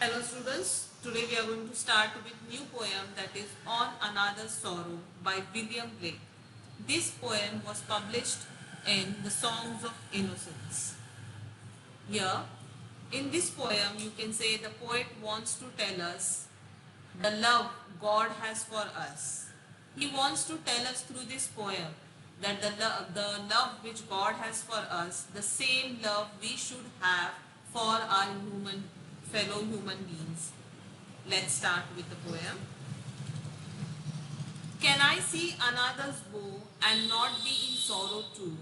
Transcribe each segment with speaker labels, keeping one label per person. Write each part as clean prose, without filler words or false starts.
Speaker 1: Hello students, today we are going to start with new poem that is On Another Sorrow by William Blake. This poem was published in the Songs of Innocence. Here, in this poem you can say the poet wants to tell us the love God has for us. He wants to tell us through this poem that the love which God has for us, the same love we should have for our fellow human beings. Let's start with the poem. Can I see another's woe and not be in sorrow too?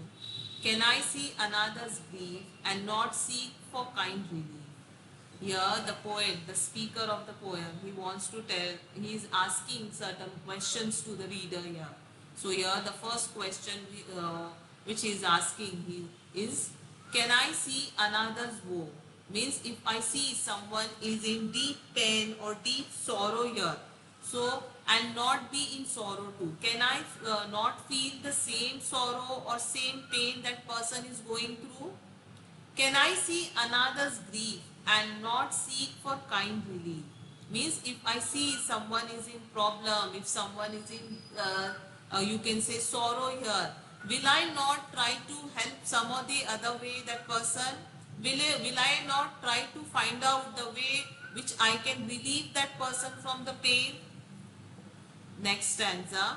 Speaker 1: Can I see another's grief and not seek for kind relief? Here the poet, the speaker of the poem, he wants to tell, he is asking certain questions to the reader here. So here the first question which he is asking is, can I see another's woe? Means if I see someone is in deep pain or deep sorrow here, so and not be in sorrow too. Can I not feel the same sorrow or same pain that person is going through? Can I see another's grief and not seek for kind relief? Means if I see someone is in problem, if someone is in, you can say sorrow here, will I not try to help some or the other way that person? Will I not try to find out the way which I can relieve that person from the pain? Next stanza.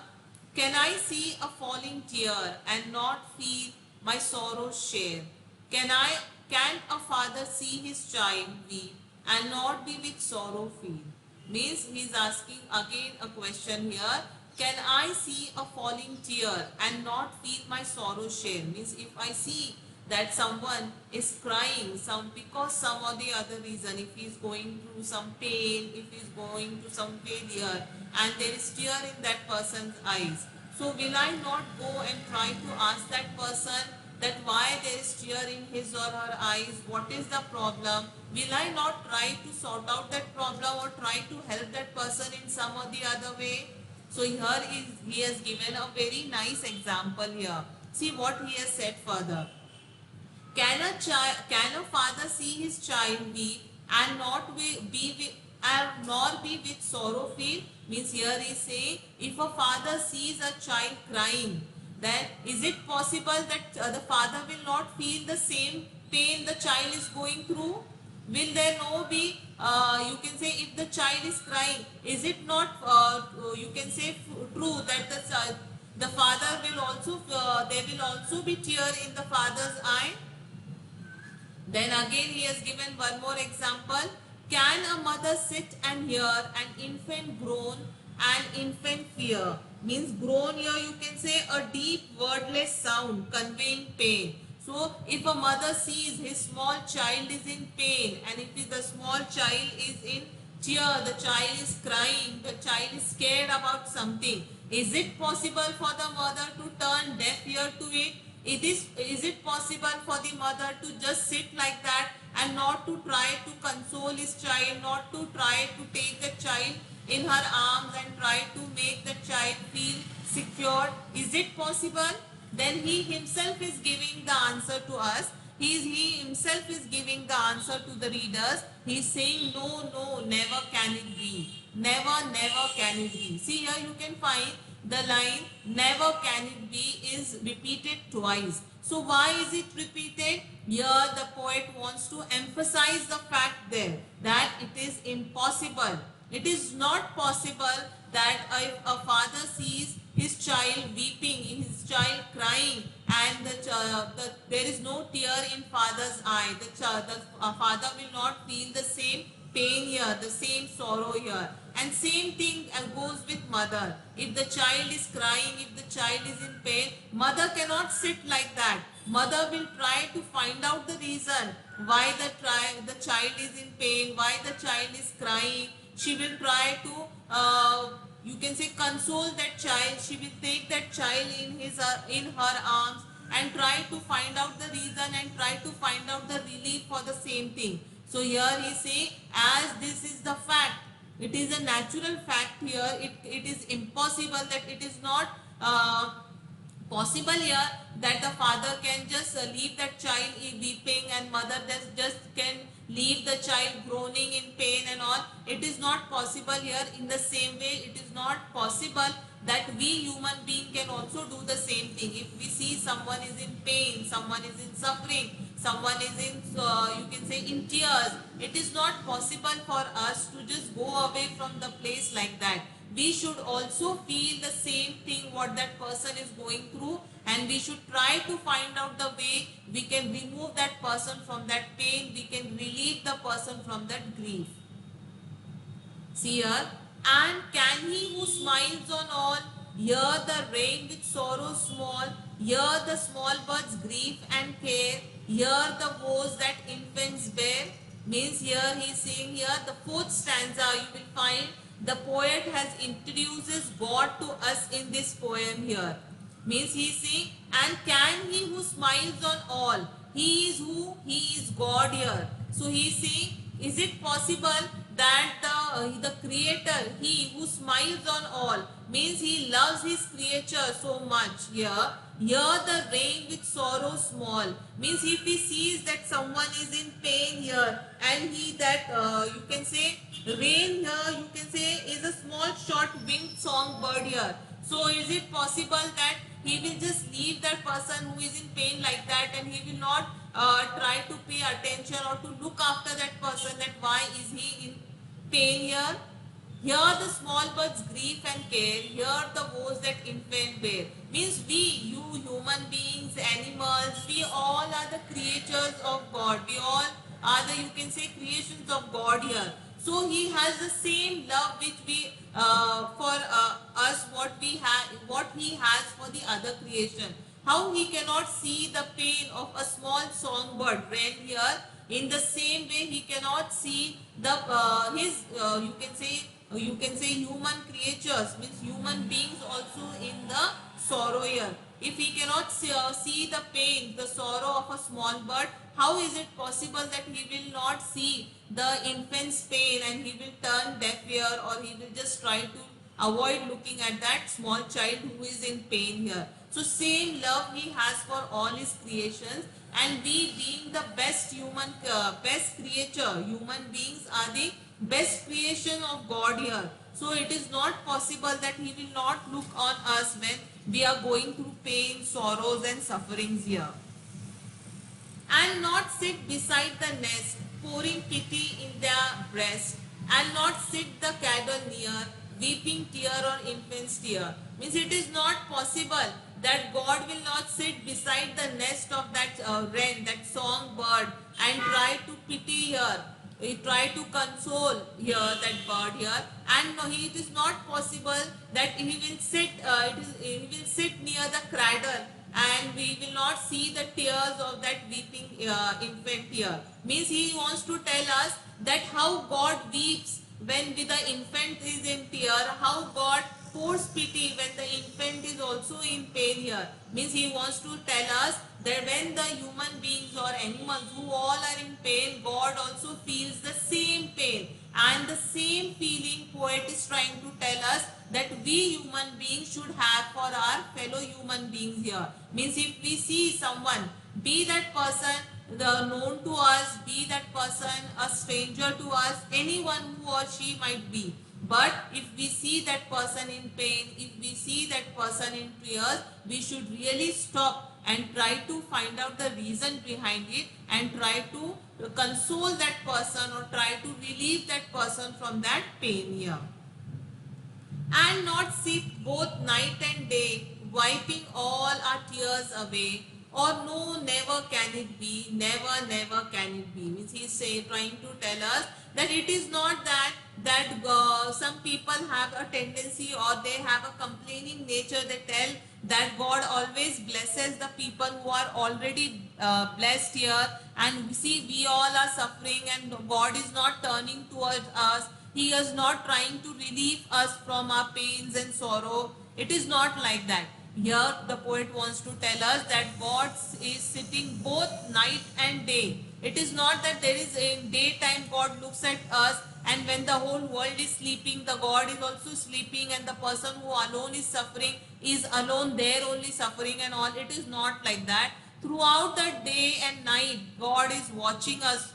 Speaker 1: Can I see a falling tear and not feel my sorrow share? Can a father see his child weep and not be with sorrow feel? Means he is asking again a question here. Can I see a falling tear and not feel my sorrow share? Means if I see that someone is crying because some or the other reason, if he is going through some pain, if he is going through some failure and there is tear in that person's eyes, so will I not go and try to ask that person that why there is tear in his or her eyes, what is the problem? Will I not try to sort out that problem or try to help that person in some or the other way? So here he has given a very nice example here. See what he has said further. Can a father see his child weep and not be with, and nor be with sorrow feel? Means here he say, if a father sees a child crying, then is it possible that the father will not feel the same pain the child is going through? Will there no be, you can say, if the child is crying, is it not, you can say, true that the father will also, there will also be tear in the father's eye? Then again he has given one more example. Can a mother sit and hear an infant groan and infant fear? Means groan here you can say a deep wordless sound conveying pain. So if a mother sees his small child is in pain and if the small child is in tear, the child is crying, the child is scared about something, is it possible for the mother to turn deaf ear to it? Is it possible for the mother to just sit like that and not to try to console his child, not to try to take the child in her arms and try to make the child feel secure? Is it possible? Then he himself is giving the answer to us. He himself is giving the answer to the readers. He is saying, no, no, never can it be. Never, never can it be. See here you can find the line never can it be is repeated twice. So why is it repeated? Here the poet wants to emphasize the fact there that it is impossible. It is not possible that if a father sees his child weeping, his child crying and there is no tear in father's eye, the father will not feel the same pain here, the same sorrow here. And same thing goes with mother. If the child is crying, if the child is in pain, mother cannot sit like that. Mother will try to find out the reason why the child is in pain, why the child is crying. She will try to, you can say, console that child. She will take that child in her arms and try to find out the reason and try to find out the relief for the same thing. So here he say, as this is the fact, it is a natural fact here, it is impossible that it is not possible here that the father can just leave that child weeping and mother just can leave the child groaning in pain and all, it is not possible here. In the same way, it is not possible that we human being can also do the same thing. If we see someone is in pain, someone is in suffering, someone is in you can say in tears, it is not possible for us to just go away from the place like that. We should also feel the same thing what that person is going through, and we should try to find out the way we can remove that person from that pain, we can relieve the person from that grief. See here, and can he who smiles on all hear the rain with sorrow small, hear the small bird's grief and care, hear the woes that infants bear? Means here he is saying here the fourth stanza you will find the poet has introduces God to us in this poem here. Means he is saying, and can he who smiles on all, he is who? He is God here. So he is saying, is it possible that the creator, he who smiles on all, means he loves his creature so much here. Here the rain with sorrow small, means if he sees that someone is in pain here, and he that you can say rain here, you can say is a small short winged songbird here. So is it possible that he will just leave that person who is in pain like that, and he will not try to pay attention or to look after that person, that why is he in pain here? Hear the small bird's grief and care, hear the woes that infant bear. Means we, you human beings, animals, we all are the creatures of God. We all are the, you can say, creations of God here. So he has the same love which we for us, what he has for the other creation. How he cannot see the pain of a small songbird wren here? In the same way, he cannot see the his you can say human creatures, means human beings also in the sorrow here. If he cannot see the pain, the sorrow of a small bird, how is it possible that he will not see the infant's pain and he will turn deaf ear, or he will just try to avoid looking at that small child who is in pain here? So same love he has for all his creations, and we being the best best creature, human beings are the best creation of God here. So it is not possible that he will not look on us when we are going through pain, sorrows and sufferings here. And not sit beside the nest, pouring pity in their breast, and not sit the cradle near, weeping tear on infant's tear. Means it is not possible that God will not sit beside the nest of that wren, that songbird, and try to pity here. He try to console here that bird here, and no, it is not possible that he will sit. He will sit near the cradle, and we will not see the tears of that weeping infant here. Means he wants to tell us that how God weeps when the infant is in tear, how God pours pity when the infant is also in pain here. Means he wants to tell us that when the human beings or animals who all are in pain, God also feels the same pain, and the same feeling poet is trying to tell us that we human beings should have for our fellow human beings here. Means if we see someone, be that person the known to us, be that person a stranger to us, anyone who or she might be, but if we see that person in pain, if we see that person in tears, we should really stop and try to find out the reason behind it, and try to console that person or try to relieve that person from that pain here. And not sit both night and day, wiping all our tears away. Or no, never can it be, never, never can it be. Means he is trying to tell us that it is not that some people have a tendency or they have a complaining nature. They tell that God always blesses the people who are already blessed here, and see we all are suffering and God is not turning towards us. He is not trying to relieve us from our pains and sorrow. It is not like that. Here the poet wants to tell us that God is sitting both night and day. It is not that there is a daytime God looks at us, and when the whole world is sleeping, the God is also sleeping, and the person who alone is suffering is alone there only suffering and all. It is not like that. Throughout the day and night, God is watching us.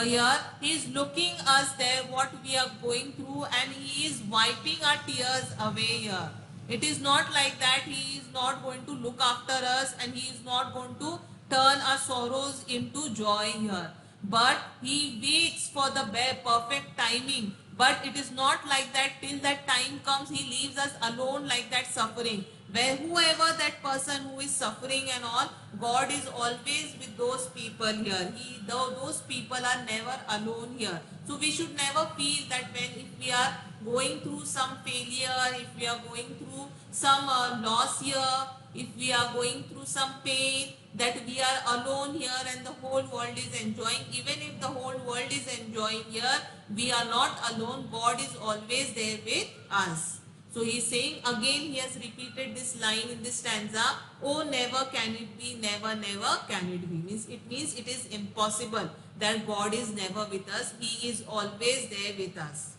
Speaker 1: here he is looking us there what we are going through, and he is wiping our tears away here. It is not like that he is not going to look after us and he is not going to turn our sorrows into joy here, but he waits for the perfect timing. But it is not like that. Till that time comes, he leaves us alone like that, suffering. Where whoever that person who is suffering and all, God is always with those people here. Those people are never alone here. So we should never feel that when if we are going through some failure, if we are going through some loss here, if we are going through some pain, that we are alone here and the whole world is enjoying. Even if the whole world is enjoying here, we are not alone. God is always there with us. So he is saying again, he has repeated this line in this stanza, oh never can it be, never never can it be. Means it is impossible that God is never with us. He is always there with us.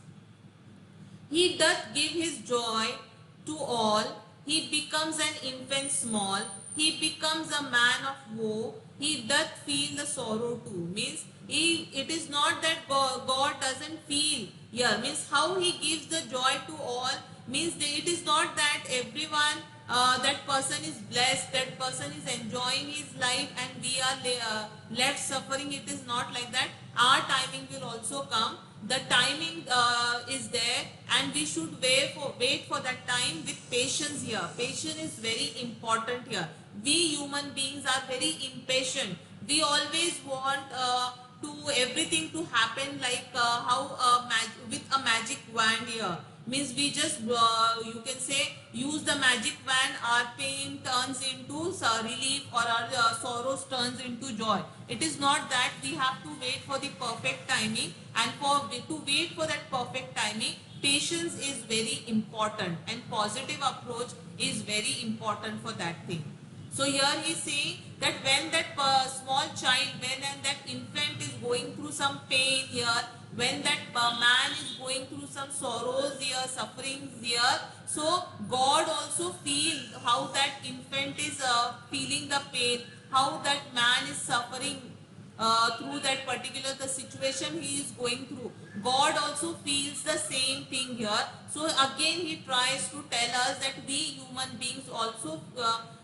Speaker 1: He doth give his joy to all. He becomes an infant small. He becomes a man of woe. He doth feel the sorrow too. Means it is not that God doesn't feel here. Means how he gives the joy to all. Means it is not that everyone, that person is blessed, that person is enjoying his life and we are left suffering. It is not like that. Our timing will also come. The timing is there, and we should wait for that time with patience here. Patience is very important here. We human beings are very impatient. We always want to everything to happen like how with a magic wand here. Means we just you can say use the magic wand, our pain turns into relief, or our sorrows turns into joy. It is not that. We have to wait for the perfect timing, and to wait for that perfect timing, patience is very important and positive approach is very important for that thing. So here he is saying that when that small child, when and that infant is going through some pain here, when that man is going through some sorrows here, sufferings here, so God also feels how that infant is feeling the pain, how that man is suffering through that particular the situation he is going through. God also feels the same thing here. So again he tries to tell us that we human beings also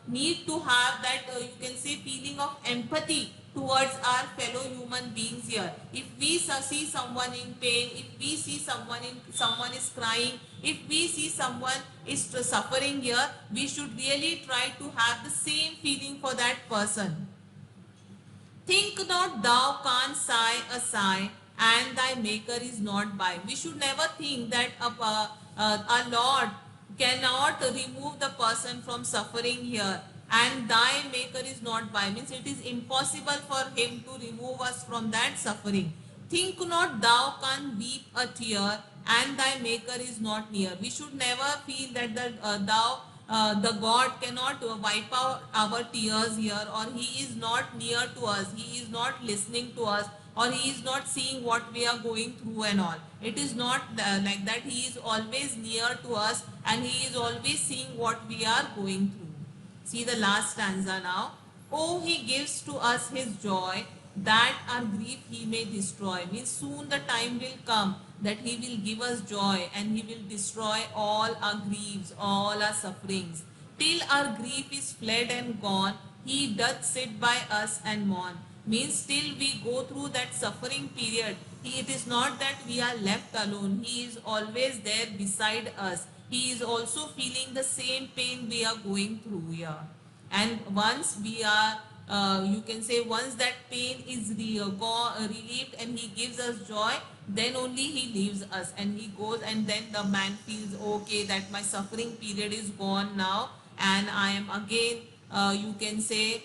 Speaker 1: need to have that you can say feeling of empathy towards our fellow human beings here. If we see someone in pain, if we see someone is crying, if we see someone is suffering here, we should really try to have the same feeling for that person. Think not thou canst sigh a sigh, and thy maker is not by. We should never think that a Lord cannot remove the person from suffering here, and thy maker is not by. Means it is impossible for him to remove us from that suffering. Think not thou canst weep a tear, and thy maker is not near. We should never feel that the God cannot wipe out our tears here, or he is not near to us, he is not listening to us, or he is not seeing what we are going through and all. It is not like that. He is always near to us and he is always seeing what we are going through. See the last stanza now. Oh, he gives to us his joy, that our grief he may destroy. Means soon the time will come that he will give us joy and he will destroy all our griefs, all our sufferings. Till our grief is fled and gone, he doth sit by us and mourn. Means till we go through that suffering period, it is not that we are left alone. He is always there beside us. He is also feeling the same pain we are going through here. And once we are you can say once that pain is relieved and he gives us joy, then only he leaves us and he goes, and then the man feels okay that my suffering period is gone now and I am again you can say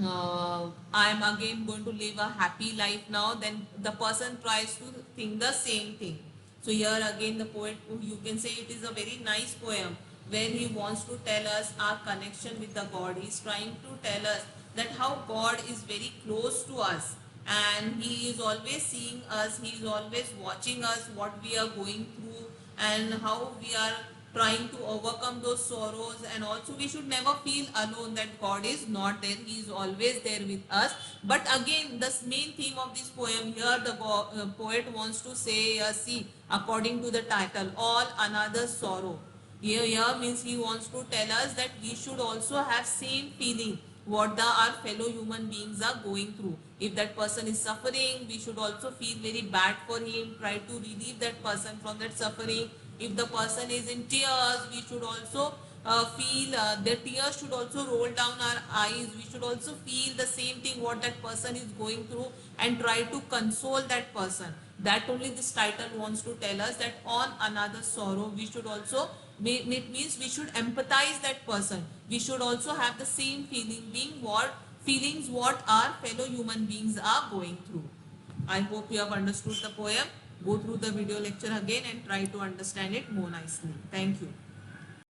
Speaker 1: I am again going to live a happy life now. Then the person tries to think the same thing. So here again the poet, you can say it is a very nice poem where he wants to tell us our connection with the God. He is trying to tell us that how God is very close to us and he is always seeing us, he is always watching us what we are going through and how we are trying to overcome those sorrows. And also we should never feel alone, that God is not there, he is always there with us. But again, the main theme of this poem here, the poet wants to say, see, according to the title, all another sorrow. Here means he wants to tell us that we should also have same feeling what our fellow human beings are going through. If that person is suffering, we should also feel very bad for him, try to relieve that person from that suffering. If the person is in tears, we should also feel the tears should also roll down our eyes. We should also feel the same thing what that person is going through and try to console that person. That only this title wants to tell us, that on another sorrow we should also, it means we should empathize that person. We should also have the same feelings what our fellow human beings are going through. I hope you have understood the poem. Go through the video lecture again and try to understand it more nicely. Thank you.